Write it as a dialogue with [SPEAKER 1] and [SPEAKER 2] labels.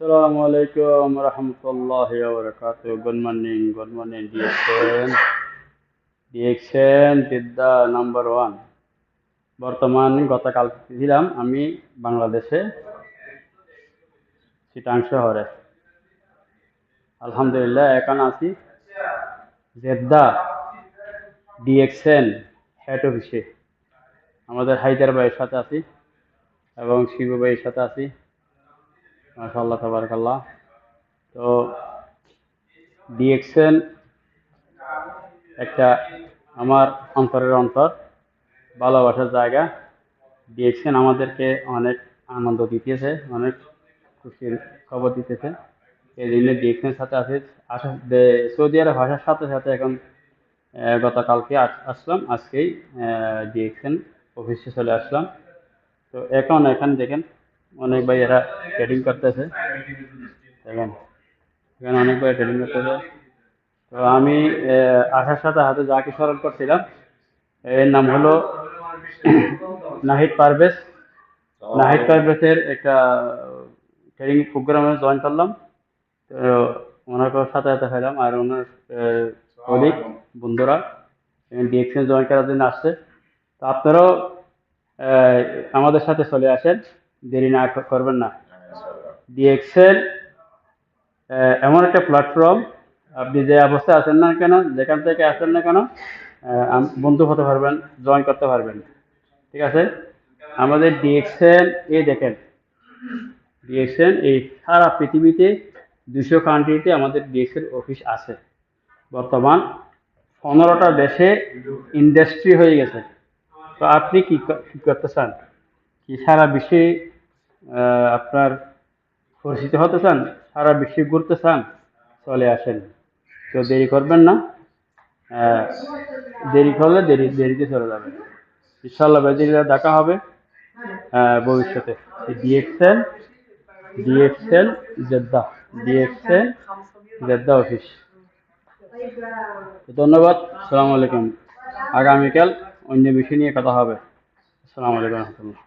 [SPEAKER 1] Assalamualaikum warahmatullahi wabarakatuh. Good morning, DXN বিদ্যা number one. বর্তমান গতকাল ছিলাম আমি বাংলাদেশে চিটাং শহরে। আলহামদুলিল্লাহ এখন আছি জেদ্দা ডিএক্সএন হেড অফিসে। আমাদের হায়দার ভাইয়ের সাথে আছি এবং শিবু ভাইয়ের সাথে আছি। মাশাআল্লাহ তাবারাকাল্লাহ। তো ডিএক্সএন একটা আমার অন্তরের অন্তর, ভালোবাসার জায়গা। ডিএক্সএন আমাদেরকে অনেক আনন্দ দিতেছে, অনেক খুশির খবর দিতেছে। এই জন্য ডিএক্সএনের সাথে আছে। সৌদি আরব আসার সাথে সাথে এখন গতকালকে আসলাম, আজকেই ডিএক্সএন অফিসে চলে আসলাম। তো এখন এখানে দেখেন অনেক ভাই এরা ট্রেডিং করতেছে, দেখেন এখানে অনেক ভাই ট্রেডিং করতেছে। তো আমি আসার সাথে হাতে যাকে স্মরণ করছিলাম, এর নাম হলো নাহিদ পারভেজ। নাহিদ পারভেজের একটা ট্রেনিং প্রোগ্রামে জয়েন করলাম। তো ওনার সাথে সাথে হলাম, আর ওনার কলিগ বন্ধুরা ডিএক্সএন জয়েন করার জন্য আসছে। তো আপনারাও আমাদের সাথে চলে আসেন, দেরি না করবেন না। ডিএক্সএন এমন একটা প্ল্যাটফর্ম, আপনি যে অবস্থায় আছেন না কেন, যেখান থেকে আসেন না কেন, বন্ধু হতে পারবেন, জয়েন করতে পারবেন। ঠিক আছে? আমাদের ডিএক্সএন দেখেন, ডিএক্সএন এই সারা পৃথিবীতে 200 কান্ট্রিতে আমাদের ডিএক্সএন অফিস আছে। বর্তমান 15টা দেশে ইন্ডাস্ট্রি হয়ে গেছে। তো আপনি কি করতে চান? কি সারা বিশ্বে আপনার পরিচিত হতে চান? সারা বিশ্বে ঘুরতে চান? চলে আসেন, তো দেরি করবেন না। দেরি করলে দেরিতে চলে যাবে। ইনশাআল্লাহ বেজিরা দেখা হবে ভবিষ্যতে। DXN DXN Jeddah, DXN Jeddah office. ধন্যবাদ। আসসালামু আলাইকুম। আগামীকাল অন্য বিষয় নিয়ে কথা হবে। আসসালামু আলাইকুম রহমতুল্লাহ।